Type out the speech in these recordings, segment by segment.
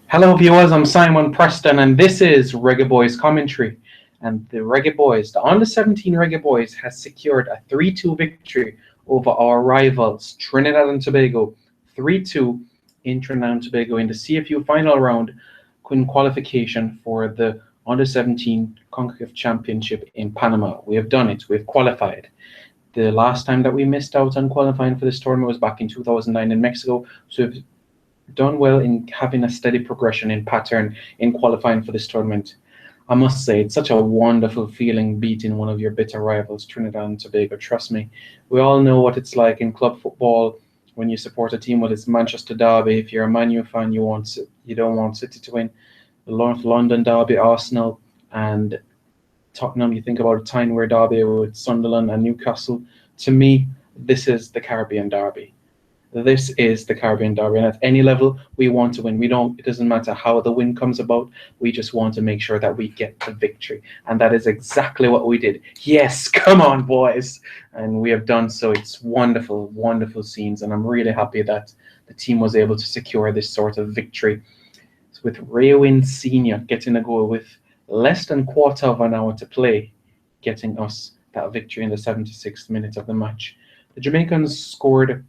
Hello, viewers. I'm Simon Preston, and this is Reggae Boyz commentary. And the Reggae Boyz, the under 17 Reggae Boyz, has secured a 3-2 victory over our rivals, Trinidad and Tobago. 3-2 in Trinidad and Tobago in the CFU final round in qualification for the under 17 CONCACAF Championship in Panama. We have done it, we have qualified. The last time that we missed out on qualifying for this tournament was back in 2009 in Mexico. So we've done well in having a steady progression in pattern in qualifying for this tournament. I must say, it's such a wonderful feeling beating one of your bitter rivals, Trinidad and Tobago. Trust me, we all know what it's like in club football when you support a team. Well, it's Manchester Derby. If you're a Man U fan, you don't want City to win. The North London Derby, Arsenal, and Tottenham. You think about a time where Derby with Sunderland and Newcastle. To me, this is the Caribbean Derby. This is the Caribbean Derby, and at any level, we want to win. We don't. It doesn't matter how the win comes about. We just want to make sure that we get the victory, and that is exactly what we did. Yes, come on, boys, and we have done so. It's wonderful, wonderful scenes, and I'm really happy that the team was able to secure this sort of victory. So with Raywin Senior getting a goal with less than quarter of an hour to play, getting us that victory in the 76th minute of the match. The Jamaicans scored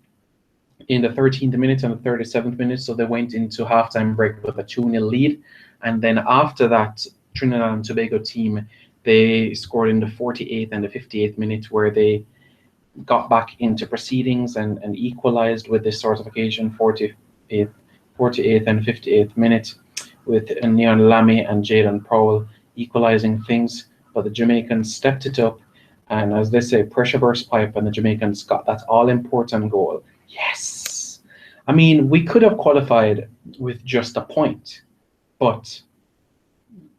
in the 13th minute and the 37th minute, so they went into halftime break with a 2-0 lead. And then after that, Trinidad and Tobago team, they scored in the 48th and the 58th minute, where they got back into proceedings and equalized with this sort of occasion, 48th and 58th minute, with Neon Lamy and Jaden Powell equalizing things. But the Jamaicans stepped it up, and as they say, pressure burst pipe, and the Jamaicans got that all-important goal. Yes. I mean, we could have qualified with just a point, but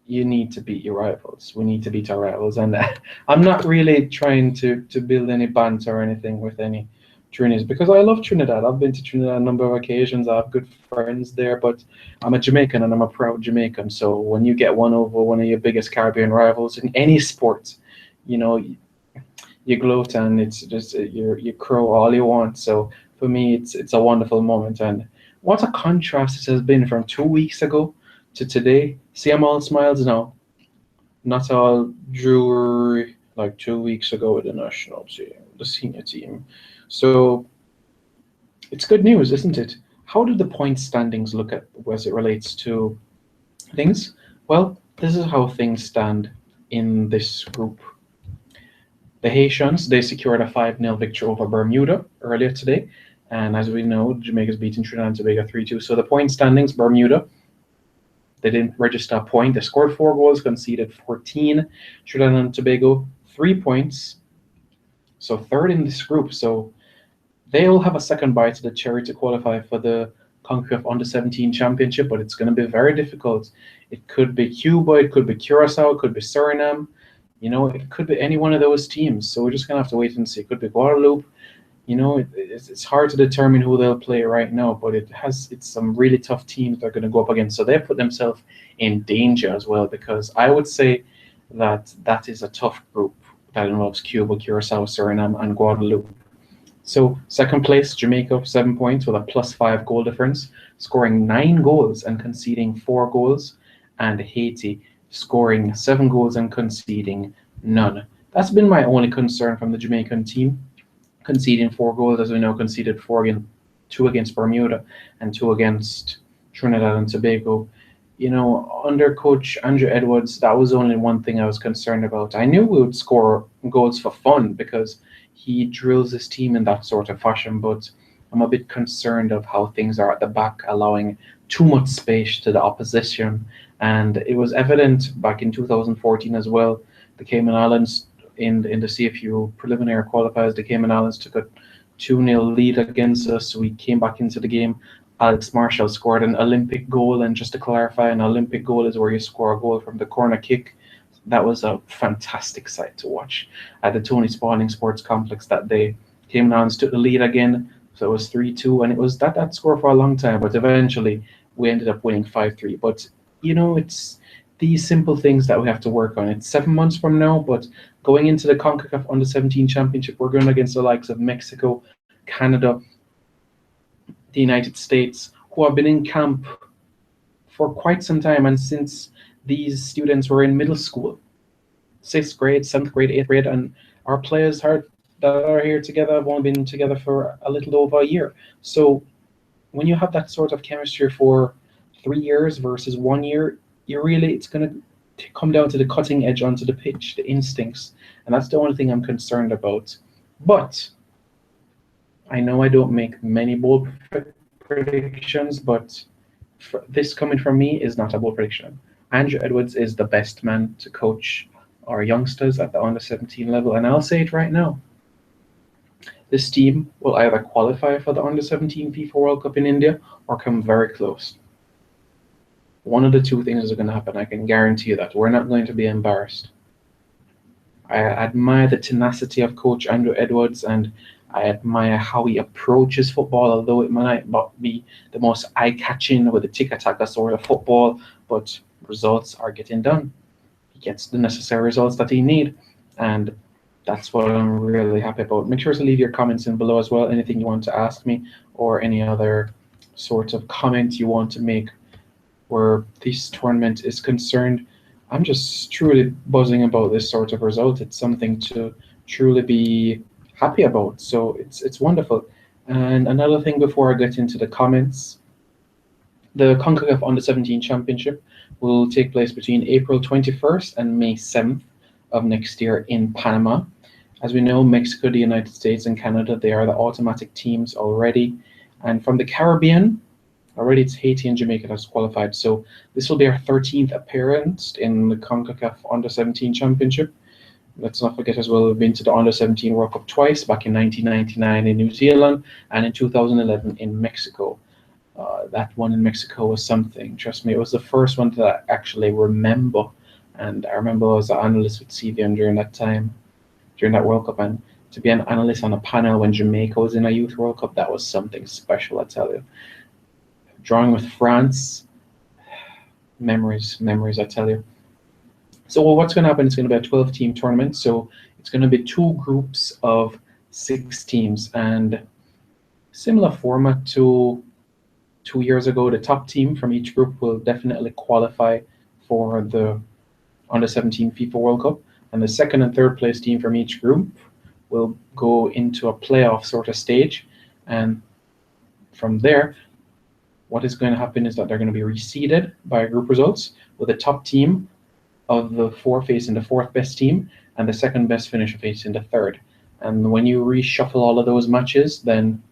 you need to beat your rivals. We need to beat our rivals. And I'm not really trying to build any banter or anything with any Trinidad, because I love Trinidad. I've been to Trinidad a number of occasions. I have good friends there, but I'm a Jamaican and I'm a proud Jamaican. So when you get one over one of your biggest Caribbean rivals in any sport, you know, you gloat and it's just you crow all you want. So for me, it's a wonderful moment, and what a contrast it has been from 2 weeks ago to today. See, I'm all smiles now, not all dreary like 2 weeks ago with the national team, the senior team. So it's good news, isn't it? How do the point standings look at as it relates to things? Well, this is how things stand in this group. The Haitians, they secured a 5-0 victory over Bermuda earlier today. And as we know, Jamaica's beating Trinidad and Tobago 3-2. So the point standings, Bermuda, they didn't register a point. They scored 4 goals, conceded 14. Trinidad and Tobago, 3 points. So third in this group. So they'll have a second bite to the cherry to qualify for the CONCACAF Under-17 Championship, but it's going to be very difficult. It could be Cuba, it could be Curacao, it could be Suriname. You know, it could be any one of those teams. So we're just going to have to wait and see. It could be Guadeloupe. You know, it's hard to determine who they'll play right now, but it's some really tough teams they're going to go up against. So they put themselves in danger as well, because I would say that is a tough group that involves Cuba, Curacao, Suriname, and Guadeloupe. So second place, Jamaica, 7 points with a +5 goal difference, scoring 9 goals and conceding 4 goals, and Haiti scoring 7 goals and conceding none. That's been my only concern from the Jamaican team. Conceding 4 goals, as we know, conceded 2 against Bermuda and 2 against Trinidad and Tobago. You know, under coach Andrew Edwards, that was only one thing I was concerned about. I knew we would score goals for fun because he drills his team in that sort of fashion, but I'm a bit concerned of how things are at the back, allowing too much space to the opposition. And it was evident back in 2014 as well. The Cayman Islands in the CFU preliminary qualifiers, the Cayman Islands took a 2-0 lead against us. We came back into the game. Alex Marshall scored an Olympic goal, and just to clarify, an Olympic goal is where you score a goal from the corner kick. That was a fantastic sight to watch at the Tony Spalding Sports Complex that day. Cayman Islands took the lead again, so it was 3-2, and it was that score for a long time, but eventually we ended up winning 5-3. But, you know, it's these simple things that we have to work on. It's 7 months from now, but going into the CONCACAF Under-17 Championship, we're going against the likes of Mexico, Canada, the United States, who have been in camp for quite some time, and since these students were in middle school, 6th grade, 7th grade, 8th grade, and our players that are here together have only been together for a little over a year. So when you have that sort of chemistry for 3 years versus 1 year, it's going to come down to the cutting edge onto the pitch, the instincts, and that's the only thing I'm concerned about. But I know I don't make many bold predictions, but this coming from me is not a bold prediction. Andrew Edwards is the best man to coach our youngsters at the under-17 level, and I'll say it right now. This team will either qualify for the under-17 FIFA World Cup in India or come very close. One of the two things is going to happen. I can guarantee you that. We're not going to be embarrassed. I admire the tenacity of Coach Andrew Edwards, and I admire how he approaches football, although it might not be the most eye-catching with the tic-tac sort of football, but results are getting done. He gets the necessary results that he needs, and that's what I'm really happy about. Make sure to leave your comments in below as well, anything you want to ask me or any other sort of comment you want to make where this tournament is concerned. I'm just truly buzzing about this sort of result. It's something to truly be happy about. So it's wonderful. And another thing before I get into the comments, the CONCACAF Under-17 Championship will take place between April 21st and May 7th of next year in Panama. As we know, Mexico, the United States, and Canada, they are the automatic teams already. And from the Caribbean, already it's Haiti and Jamaica that's qualified. So this will be our 13th appearance in the CONCACAF Under-17 Championship. Let's not forget as well, we've been to the Under-17 World Cup twice, back in 1999 in New Zealand and in 2011 in Mexico. That one in Mexico was something. Trust me, it was the first one that I actually remember. And I remember I was an analyst with CVM during that time, during that World Cup. And to be an analyst on a panel when Jamaica was in a Youth World Cup, that was something special, I tell you. Drawing with France, memories, I tell you. So what's going to happen, it's going to be a 12-team tournament. So it's going to be 2 groups of 6 teams. And similar format to 2 years ago, the top team from each group will definitely qualify for the Under-17 FIFA World Cup. And the second and third place team from each group will go into a playoff sort of stage. And from there, what is going to happen is that they're going to be reseeded by group results, with the top team of the 4 facing the 4th best team and the 2nd best finisher facing the 3rd. And when you reshuffle all of those matches, then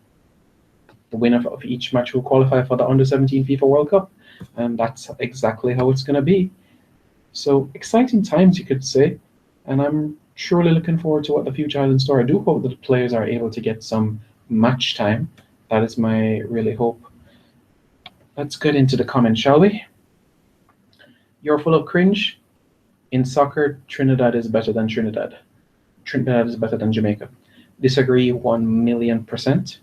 the winner of each match will qualify for the Under-17 FIFA World Cup. And that's exactly how it's going to be. So exciting times, you could say. And I'm truly looking forward to what the future has in store. I do hope that the players are able to get some match time. That is my really hope. Let's get into the comments, shall we? You're full of cringe. In soccer, Trinidad is better than Trinidad. Trinidad is better than Jamaica. Disagree 1,000,000%.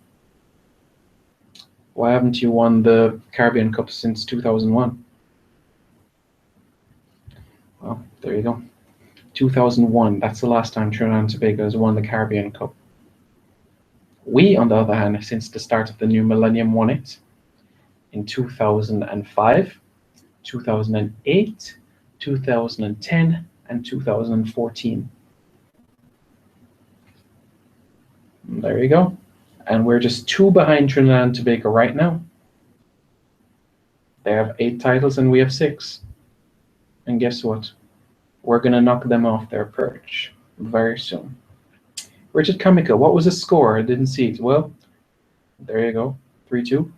Why haven't you won the Caribbean Cup since 2001? Well, there you go. 2001, that's the last time Trinidad and Tobago has won the Caribbean Cup. We, on the other hand, since the start of the new millennium, won it in 2005, 2008, 2010, and 2014. There you go. And we're just 2 behind Trinidad and Tobago right now. They have 8 titles and we have 6. And guess what? We're going to knock them off their perch very soon. Richard Kamika, what was the score? I didn't see it. Well, there you go. 3-2.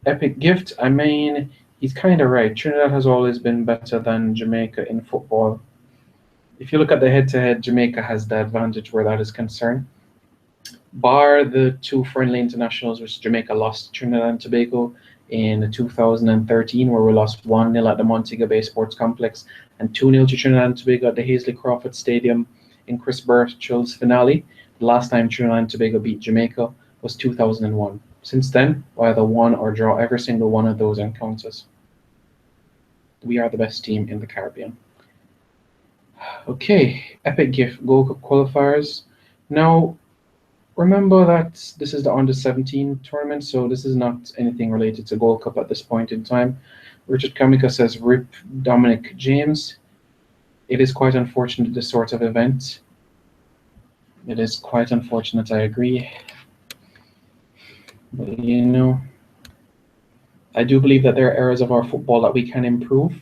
Epic Gift, I mean, he's kind of right. Trinidad has always been better than Jamaica in football. If you look at the head-to-head, Jamaica has the advantage where that is concerned. Bar the 2 friendly internationals, which Jamaica lost to Trinidad and Tobago in 2013, where we lost 1-0 at the Montego Bay Sports Complex and 2-0 to Trinidad and Tobago at the Hazley Crawford Stadium in Chris Birchall's finale. The last time Trinidad and Tobago beat Jamaica was 2001. Since then, we either won or draw every single one of those encounters. We are the best team in the Caribbean. Okay, Epic Gift Gold Cup qualifiers. Now, Remember that this is the under-17 tournament, so this is not anything related to Gold Cup at this point in time. Richard Kamika says, "Rip Dominic James." It is quite unfortunate, this sort of event. It is quite unfortunate, I agree. But I do believe that there are areas of our football that we can improve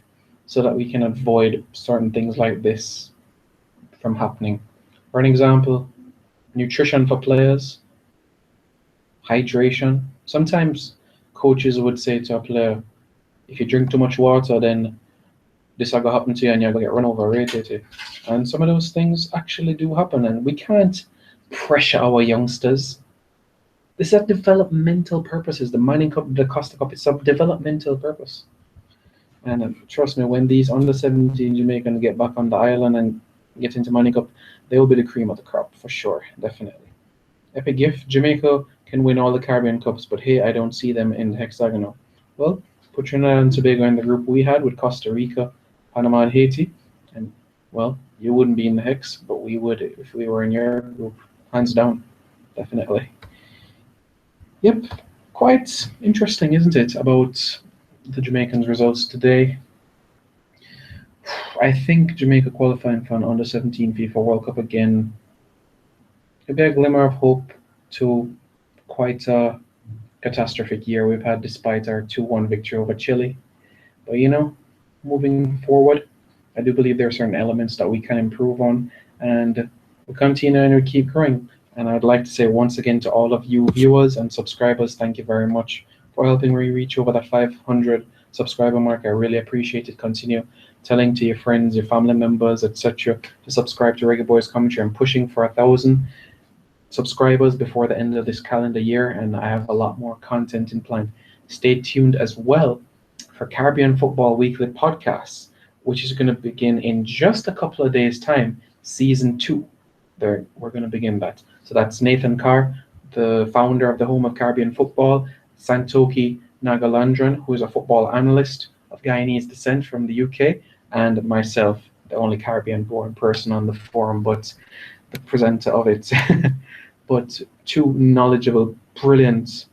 so that we can avoid certain things like this from happening. For an example, nutrition for players, hydration. Sometimes coaches would say to a player, if you drink too much water, then this will happen to you and you're going to get run over, right? And some of those things actually do happen, and we can't pressure our youngsters. This is a developmental purposes. The Mining Cup, the Costa Cup, it's a developmental purpose. And trust me, when these under-17 Jamaicans get back on the island and get into Mining Cup, they will be the cream of the crop for sure, definitely. Epic gift, Jamaica can win all the Caribbean Cups, but hey, I don't see them in the hexagonal. Well, put Trinidad and Tobago in the group we had with Costa Rica, Panama, and Haiti, and well, you wouldn't be in the hex, but we would if we were in your group, hands down, definitely. Yep, quite interesting, isn't it, about the Jamaicans' results today. I think Jamaica qualifying for an under-17 FIFA World Cup again could be a glimmer of hope to quite a catastrophic year we've had despite our 2-1 victory over Chile. But moving forward, I do believe there are certain elements that we can improve on, and we continue and we keep growing. And I'd like to say once again to all of you viewers and subscribers, thank you very much for helping me reach over that 500 subscriber mark. I really appreciate it. Continue telling to your friends, your family members, etc. to subscribe to Reggae Boyz Commentary. I'm pushing for 1,000 subscribers before the end of this calendar year, and I have a lot more content in plan. Stay tuned as well for Caribbean Football Weekly Podcasts, which is going to begin in just a couple of days' time, Season 2. We're going to begin that. So that's Nathan Carr, the founder of the Home of Caribbean Football, Santoki Nagalandran, who is a football analyst of Guyanese descent from the UK, and myself, the only Caribbean-born person on the forum, but the presenter of it. But two knowledgeable, brilliant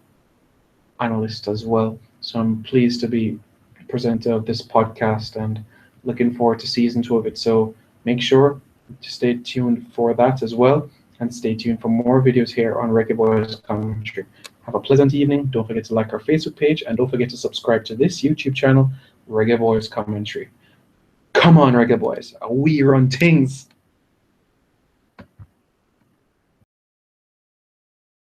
analysts as well. So I'm pleased to be presenter of this podcast and looking forward to Season 2 of it. So make sure to stay tuned for that as well, and stay tuned for more videos here on Reggae Boyz Commentary. Have a pleasant evening. Don't forget to like our Facebook page, and don't forget to subscribe to this YouTube channel, Reggae Boyz Commentary. Come on, Reggae Boys, we run things.